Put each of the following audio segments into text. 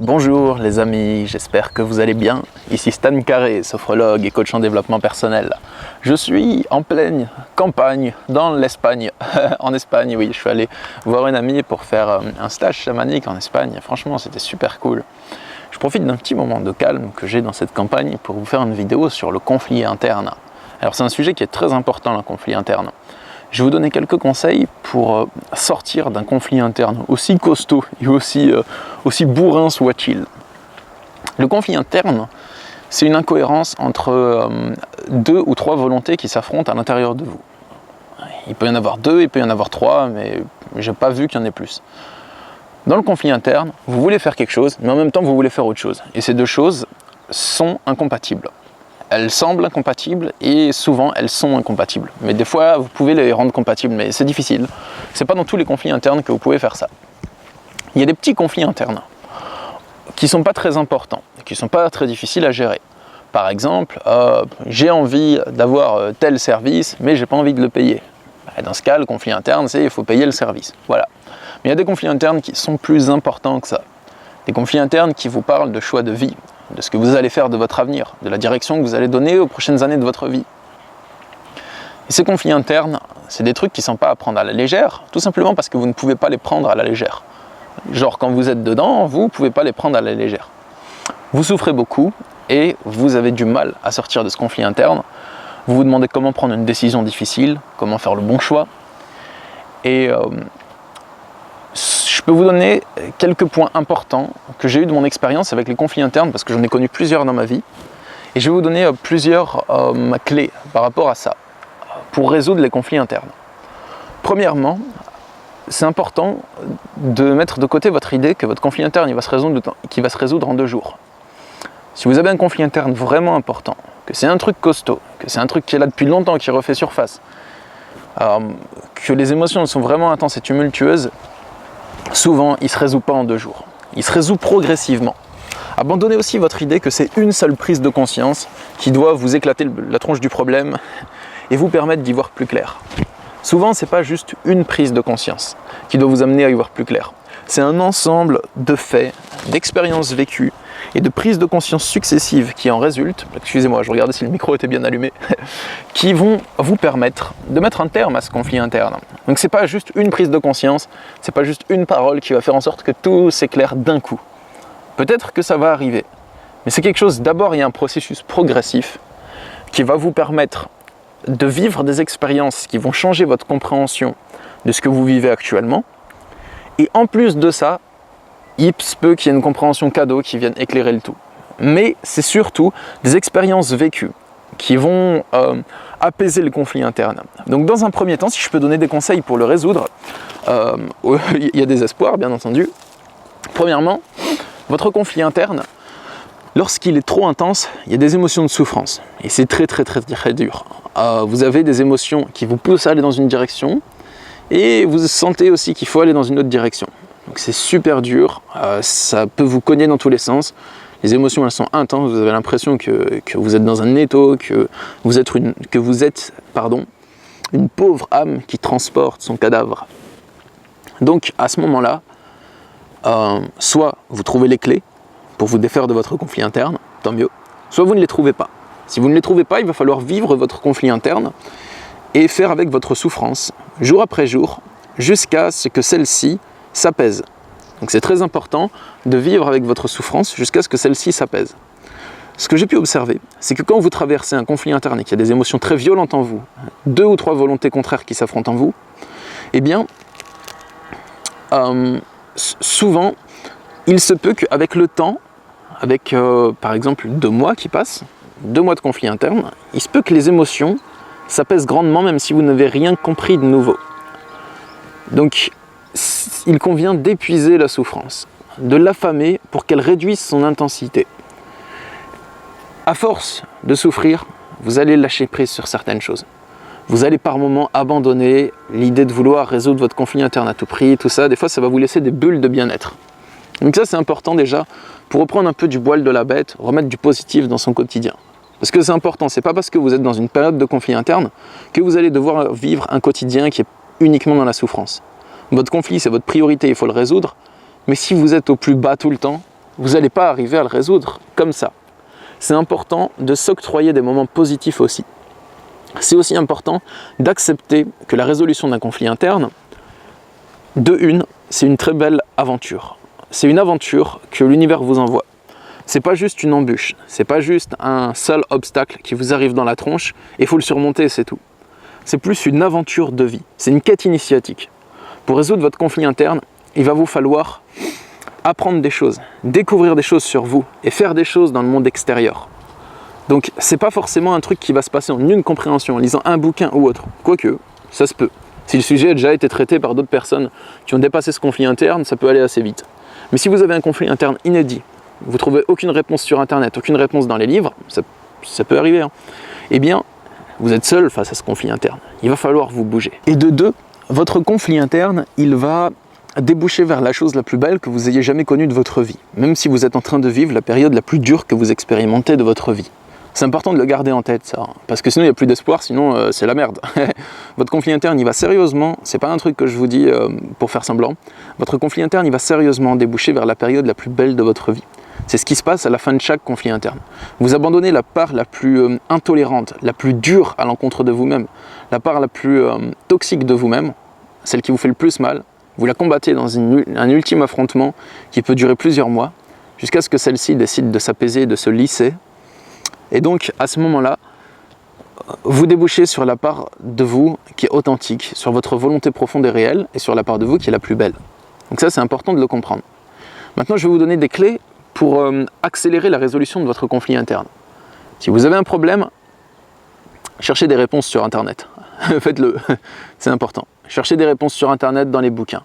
Bonjour les amis, j'espère que vous allez bien. Ici Stan Carré, sophrologue et coach en développement personnel. Je suis en pleine campagne dans l'Espagne. En Espagne, oui, je suis allé voir une amie pour faire un stage chamanique en Espagne. Franchement, c'était super cool. Je profite d'un petit moment de calme que j'ai dans cette campagne pour vous faire une vidéo sur le conflit interne. Alors c'est un sujet qui est très important, le conflit interne. Je vais vous donner quelques conseils pour sortir d'un conflit interne aussi costaud et aussi bourrin soit-il. Le conflit interne, c'est une incohérence entre deux ou trois volontés qui s'affrontent à l'intérieur de vous. Il peut y en avoir deux, il peut y en avoir trois, mais je n'ai pas vu qu'il y en ait plus. Dans le conflit interne, vous voulez faire quelque chose, mais en même temps vous voulez faire autre chose. Et ces deux choses sont incompatibles. Elles semblent incompatibles et souvent elles sont incompatibles. Mais des fois vous pouvez les rendre compatibles, mais c'est difficile. C'est pas dans tous les conflits internes que vous pouvez faire ça. Il y a des petits conflits internes qui sont pas très importants, qui sont pas très difficiles à gérer. Par exemple, j'ai envie d'avoir tel service, mais j'ai pas envie de le payer. Dans ce cas, le conflit interne, c'est il faut payer le service. Voilà. Mais il y a des conflits internes qui sont plus importants que ça. Des conflits internes qui vous parlent de choix de vie, de ce que vous allez faire de votre avenir, de la direction que vous allez donner aux prochaines années de votre vie. Et ces conflits internes, c'est des trucs qui ne sont pas à prendre à la légère, tout simplement parce que vous ne pouvez pas les prendre à la légère. Genre quand vous êtes dedans, vous ne pouvez pas les prendre à la légère. Vous souffrez beaucoup et vous avez du mal à sortir de ce conflit interne. Vous vous demandez comment prendre une décision difficile, comment faire le bon choix. Et je peux vous donner quelques points importants que j'ai eu de mon expérience avec les conflits internes, parce que j'en ai connu plusieurs dans ma vie. Et je vais vous donner plusieurs clés par rapport à ça, pour résoudre les conflits internes. Premièrement, c'est important de mettre de côté votre idée que votre conflit interne il va se résoudre en 2 jours. Si vous avez un conflit interne vraiment important, que c'est un truc costaud, que c'est un truc qui est là depuis longtemps, qui refait surface, que les émotions sont vraiment intenses et tumultueuses, souvent, il ne se résout pas en 2 jours. Il se résout progressivement. Abandonnez aussi votre idée que c'est une seule prise de conscience qui doit vous éclater la tronche du problème et vous permettre d'y voir plus clair. Souvent, ce n'est pas juste une prise de conscience qui doit vous amener à y voir plus clair. C'est un ensemble de faits, d'expériences vécues et de prises de conscience successives qui en résultent, excusez-moi, je regardais si le micro était bien allumé, qui vont vous permettre de mettre un terme à ce conflit interne. Donc c'est pas juste une prise de conscience, c'est pas juste une parole qui va faire en sorte que tout s'éclaire d'un coup. Peut-être que ça va arriver, mais c'est quelque chose, d'abord il y a un processus progressif qui va vous permettre de vivre des expériences qui vont changer votre compréhension de ce que vous vivez actuellement. Et en plus de ça, il se peut qu'il y ait une compréhension cadeau qui vienne éclairer le tout. Mais c'est surtout des expériences vécues qui vont apaiser le conflit interne. Donc dans un premier temps, si je peux donner des conseils pour le résoudre, il y a des espoirs bien entendu. Premièrement, votre conflit interne, lorsqu'il est trop intense, il y a des émotions de souffrance. Et c'est très dur. Vous avez des émotions qui vous poussent à aller dans une direction, et vous sentez aussi qu'il faut aller dans une autre direction. Donc c'est super dur, ça peut vous cogner dans tous les sens. Les émotions elles sont intenses, vous avez l'impression que vous êtes dans un étau, que vous êtes une pauvre âme qui transporte son cadavre. Donc à ce moment-là, soit vous trouvez les clés pour vous défaire de votre conflit interne, tant mieux, soit vous ne les trouvez pas. Si vous ne les trouvez pas, il va falloir vivre votre conflit interne et faire avec votre souffrance, jour après jour, jusqu'à ce que celle-ci s'apaise. Donc c'est très important de vivre avec votre souffrance jusqu'à ce que celle-ci s'apaise. Ce que j'ai pu observer, c'est que quand vous traversez un conflit interne et qu'il y a des émotions très violentes en vous, 2 ou 3 volontés contraires qui s'affrontent en vous, eh bien, souvent, il se peut qu'avec le temps, avec par exemple 2 mois qui passent, 2 mois de conflit interne, il se peut que les émotions s'apaisent grandement même si vous n'avez rien compris de nouveau. Donc, il convient d'épuiser la souffrance, de l'affamer pour qu'elle réduise son intensité. À force de souffrir, vous allez lâcher prise sur certaines choses. Vous allez par moments abandonner l'idée de vouloir résoudre votre conflit interne à tout prix, tout ça. Des fois, ça va vous laisser des bulles de bien-être. Donc ça, c'est important déjà pour reprendre un peu du poil de la bête, remettre du positif dans son quotidien. Parce que c'est important, c'est pas parce que vous êtes dans une période de conflit interne que vous allez devoir vivre un quotidien qui est uniquement dans la souffrance. Votre conflit, c'est votre priorité, il faut le résoudre. Mais si vous êtes au plus bas tout le temps, vous n'allez pas arriver à le résoudre comme ça. C'est important de s'octroyer des moments positifs aussi. C'est aussi important d'accepter que la résolution d'un conflit interne, c'est une très belle aventure. C'est une aventure que l'univers vous envoie. C'est pas juste une embûche, c'est pas juste un seul obstacle qui vous arrive dans la tronche et il faut le surmonter, c'est tout. C'est plus une aventure de vie, c'est une quête initiatique. Pour résoudre votre conflit interne, il va vous falloir apprendre des choses, découvrir des choses sur vous et faire des choses dans le monde extérieur. Donc c'est pas forcément un truc qui va se passer en une compréhension, en lisant un bouquin ou autre, quoique ça se peut. Si le sujet a déjà été traité par d'autres personnes qui ont dépassé ce conflit interne, ça peut aller assez vite. Mais si vous avez un conflit interne inédit, vous trouvez aucune réponse sur internet, aucune réponse dans les livres, ça peut arriver, hein, eh bien vous êtes seul face à ce conflit interne. Il va falloir vous bouger. Et de deux, votre conflit interne, il va déboucher vers la chose la plus belle que vous ayez jamais connue de votre vie, même si vous êtes en train de vivre la période la plus dure que vous expérimentez de votre vie. C'est important de le garder en tête, ça, parce que sinon il n'y a plus d'espoir, sinon c'est la merde. Votre conflit interne, il va sérieusement, c'est pas un truc que je vous dis pour faire semblant, votre conflit interne, il va sérieusement déboucher vers la période la plus belle de votre vie. C'est ce qui se passe à la fin de chaque conflit interne. Vous abandonnez la part la plus intolérante, la plus dure à l'encontre de vous-même, la part la plus toxique de vous-même, celle qui vous fait le plus mal, vous la combattez dans un ultime affrontement qui peut durer plusieurs mois, jusqu'à ce que celle-ci décide de s'apaiser, de se lisser. Et donc, à ce moment-là, vous débouchez sur la part de vous qui est authentique, sur votre volonté profonde et réelle, et sur la part de vous qui est la plus belle. Donc ça, c'est important de le comprendre. Maintenant, je vais vous donner des clés pour accélérer la résolution de votre conflit interne. Si vous avez un problème, cherchez des réponses sur Internet. Faites-le, c'est important. Cherchez des réponses sur Internet dans les bouquins.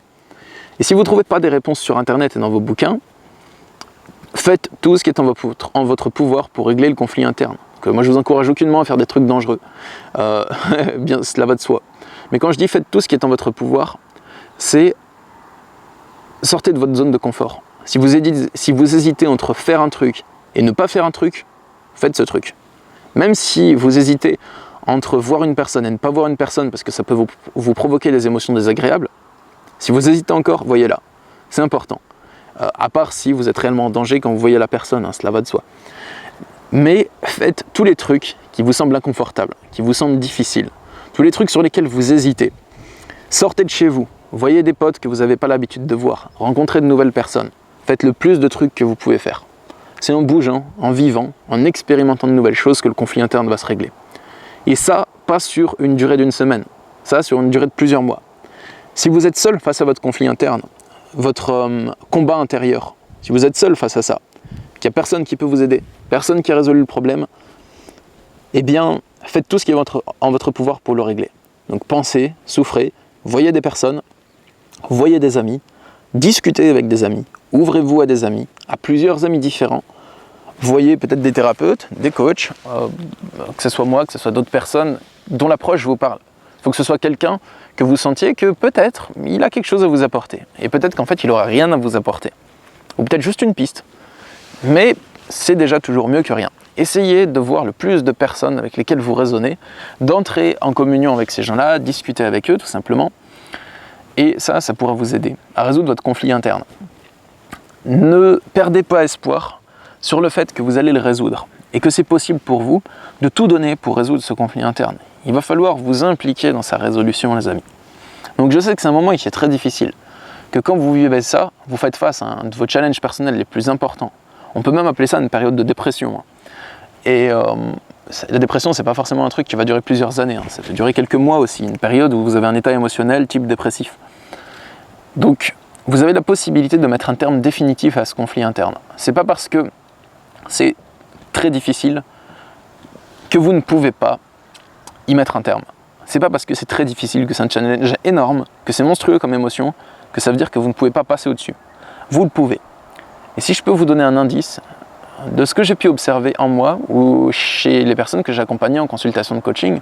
Et si vous ne trouvez pas des réponses sur Internet et dans vos bouquins, faites tout ce qui est en votre pouvoir pour régler le conflit interne. Donc, moi, je vous encourage aucunement à faire des trucs dangereux. Bien, cela va de soi. Mais quand je dis faites tout ce qui est en votre pouvoir, c'est sortez de votre zone de confort. Si vous hésitez entre faire un truc et ne pas faire un truc, faites ce truc. Même si vous hésitez entre voir une personne et ne pas voir une personne parce que ça peut vous provoquer des émotions désagréables, si vous hésitez encore, voyez-la. C'est important. À part si vous êtes réellement en danger quand vous voyez la personne, hein, cela va de soi. Mais faites tous les trucs qui vous semblent inconfortables, qui vous semblent difficiles, tous les trucs sur lesquels vous hésitez. Sortez de chez vous, voyez des potes que vous n'avez pas l'habitude de voir, rencontrez de nouvelles personnes. Faites le plus de trucs que vous pouvez faire. C'est en bougeant, en vivant, en expérimentant de nouvelles choses que le conflit interne va se régler. Et ça, pas sur une durée d'une semaine, ça sur une durée de plusieurs mois. Si vous êtes seul face à votre conflit interne, votre combat intérieur, si vous êtes seul face à ça, qu'il n'y a personne qui peut vous aider, personne qui a résolu le problème, eh bien, faites tout ce qui est en votre pouvoir pour le régler. Donc pensez, souffrez, voyez des personnes, voyez des amis, discutez avec des amis, ouvrez-vous à des amis, à plusieurs amis différents, voyez peut-être des thérapeutes, des coachs, que ce soit moi, que ce soit d'autres personnes dont l'approche vous parle. Il faut que ce soit quelqu'un que vous sentiez que peut-être il a quelque chose à vous apporter. Et peut-être qu'en fait il n'aura rien à vous apporter. Ou peut-être juste une piste. Mais c'est déjà toujours mieux que rien. Essayez de voir le plus de personnes avec lesquelles vous raisonnez, d'entrer en communion avec ces gens-là, discuter avec eux tout simplement. Et ça pourra vous aider à résoudre votre conflit interne. Ne perdez pas espoir sur le fait que vous allez le résoudre et que c'est possible pour vous de tout donner pour résoudre ce conflit interne. Il va falloir vous impliquer dans sa résolution, les amis. Donc je sais que c'est un moment qui est très difficile, que quand vous vivez ça, vous faites face à un de vos challenges personnels les plus importants. On peut même appeler ça une période de dépression. Et la dépression, c'est pas forcément un truc qui va durer plusieurs années, hein. Ça peut durer quelques mois aussi, une période où vous avez un état émotionnel type dépressif. Donc, vous avez la possibilité de mettre un terme définitif à ce conflit interne. C'est pas parce que c'est très difficile que vous ne pouvez pas y mettre un terme. C'est pas parce que c'est très difficile, que c'est un challenge énorme, que c'est monstrueux comme émotion, que ça veut dire que vous ne pouvez pas passer au-dessus. Vous le pouvez. Et si je peux vous donner un indice de ce que j'ai pu observer en moi ou chez les personnes que j'ai accompagnées en consultation de coaching,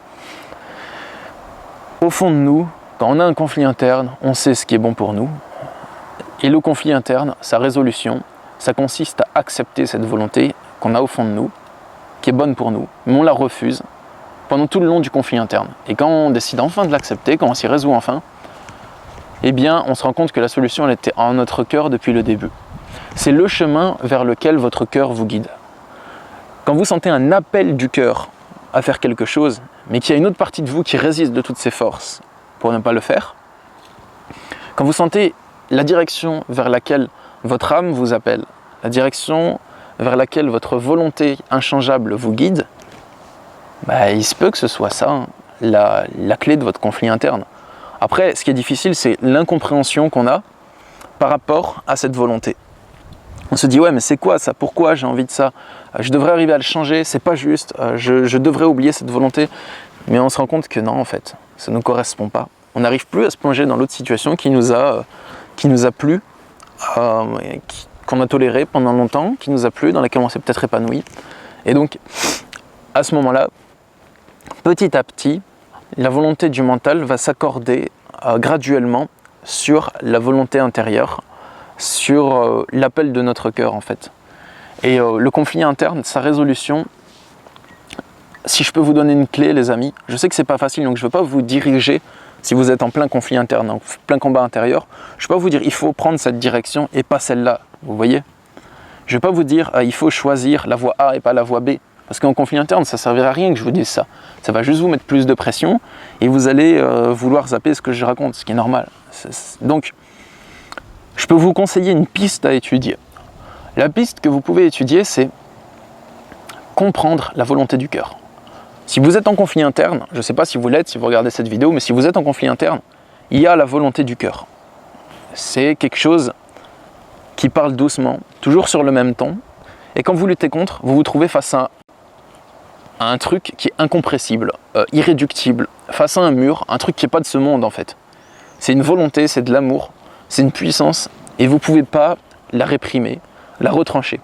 au fond de nous, quand on a un conflit interne, on sait ce qui est bon pour nous. Et le conflit interne, sa résolution, ça consiste à accepter cette volonté qu'on a au fond de nous, qui est bonne pour nous, mais on la refuse pendant tout le long du conflit interne. Et quand on décide enfin de l'accepter, quand on s'y résout enfin, eh bien on se rend compte que la solution elle était en notre cœur depuis le début. c'est le chemin vers lequel votre cœur vous guide. Quand vous sentez un appel du cœur à faire quelque chose, mais qu'il y a une autre partie de vous qui résiste de toutes ses forces pour ne pas le faire, quand vous sentez la direction vers laquelle votre âme vous appelle, la direction vers laquelle votre volonté inchangeable vous guide, il se peut que ce soit ça, la clé de votre conflit interne. Après, ce qui est difficile, c'est l'incompréhension qu'on a par rapport à cette volonté. On se dit, ouais, mais c'est quoi ça? Pourquoi j'ai envie de ça? Je devrais arriver à le changer, c'est pas juste, je devrais oublier cette volonté. Mais on se rend compte que non, en fait, ça ne nous correspond pas. On n'arrive plus à se plonger dans l'autre situation qui nous a plu, qu'on a toléré pendant longtemps, qui nous a plu, dans laquelle on s'est peut-être épanoui. Et donc, à ce moment-là, petit à petit, la volonté du mental va s'accorder graduellement sur la volonté intérieure, sur l'appel de notre cœur en fait. Et le conflit interne, sa résolution, si je peux vous donner une clé les amis, je sais que c'est pas facile, donc je ne veux pas vous diriger si vous êtes en plein conflit interne, en plein combat intérieur, je ne vais pas vous dire il faut prendre cette direction et pas celle-là, vous voyez. Je ne vais pas vous dire il faut choisir la voie A et pas la voie B, parce qu'en conflit interne, ça ne servira à rien que je vous dise ça. Ça va juste vous mettre plus de pression et vous allez vouloir zapper ce que je raconte, ce qui est normal. Donc, je peux vous conseiller une piste à étudier. La piste que vous pouvez étudier, c'est comprendre la volonté du cœur. Si vous êtes en conflit interne, je ne sais pas si vous l'êtes, si vous regardez cette vidéo, mais si vous êtes en conflit interne, il y a la volonté du cœur. C'est quelque chose qui parle doucement, toujours sur le même ton, et quand vous luttez contre, vous vous trouvez face à un truc qui est incompressible, irréductible, face à un mur, un truc qui n'est pas de ce monde en fait. C'est une volonté, c'est de l'amour, c'est une puissance, et vous ne pouvez pas la réprimer, la retrancher.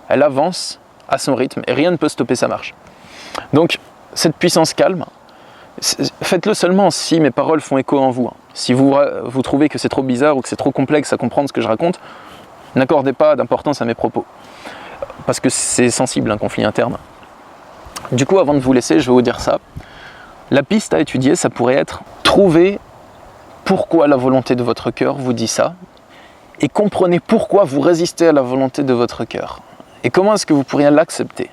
Elle avance à son rythme, et rien ne peut stopper sa marche. Donc, cette puissance calme, faites-le seulement si mes paroles font écho en vous. Si vous trouvez que c'est trop bizarre ou que c'est trop complexe à comprendre ce que je raconte, n'accordez pas d'importance à mes propos. Parce que c'est sensible, un conflit interne. Du coup, avant de vous laisser, je vais vous dire ça. La piste à étudier, ça pourrait être trouver pourquoi la volonté de votre cœur vous dit ça et comprenez pourquoi vous résistez à la volonté de votre cœur. Et comment est-ce que vous pourriez l'accepter?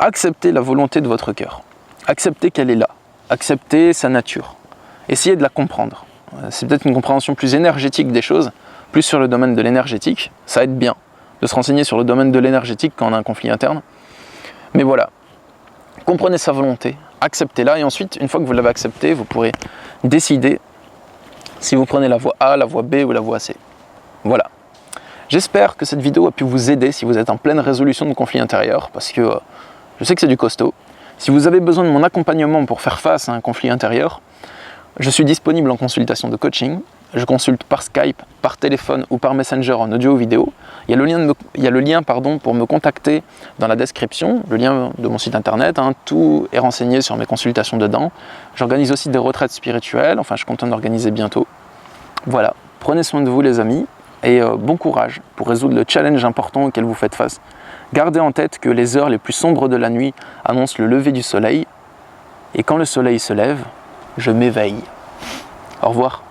Acceptez la volonté de votre cœur. Acceptez qu'elle est là. Acceptez sa nature. Essayez de la comprendre. C'est peut-être une compréhension plus énergétique des choses, plus sur le domaine de l'énergétique. Ça aide bien de se renseigner sur le domaine de l'énergétique quand on a un conflit interne. Mais voilà, comprenez sa volonté, acceptez-la, et ensuite, une fois que vous l'avez acceptée, vous pourrez décider si vous prenez la voie A, la voie B ou la voie C. Voilà. J'espère que cette vidéo a pu vous aider si vous êtes en pleine résolution de conflit intérieur, parce que je sais que c'est du costaud. Si vous avez besoin de mon accompagnement pour faire face à un conflit intérieur, je suis disponible en consultation de coaching. Je consulte par Skype, par téléphone ou par Messenger en audio ou vidéo. Il y a le lien pour me contacter dans la description, le lien de mon site internet. Tout est renseigné sur mes consultations dedans. J'organise aussi des retraites spirituelles, enfin je compte en organiser bientôt. Voilà, prenez soin de vous les amis et bon courage pour résoudre le challenge important auquel vous faites face. Gardez en tête que les heures les plus sombres de la nuit annoncent le lever du soleil. Et quand le soleil se lève, je m'éveille. Au revoir.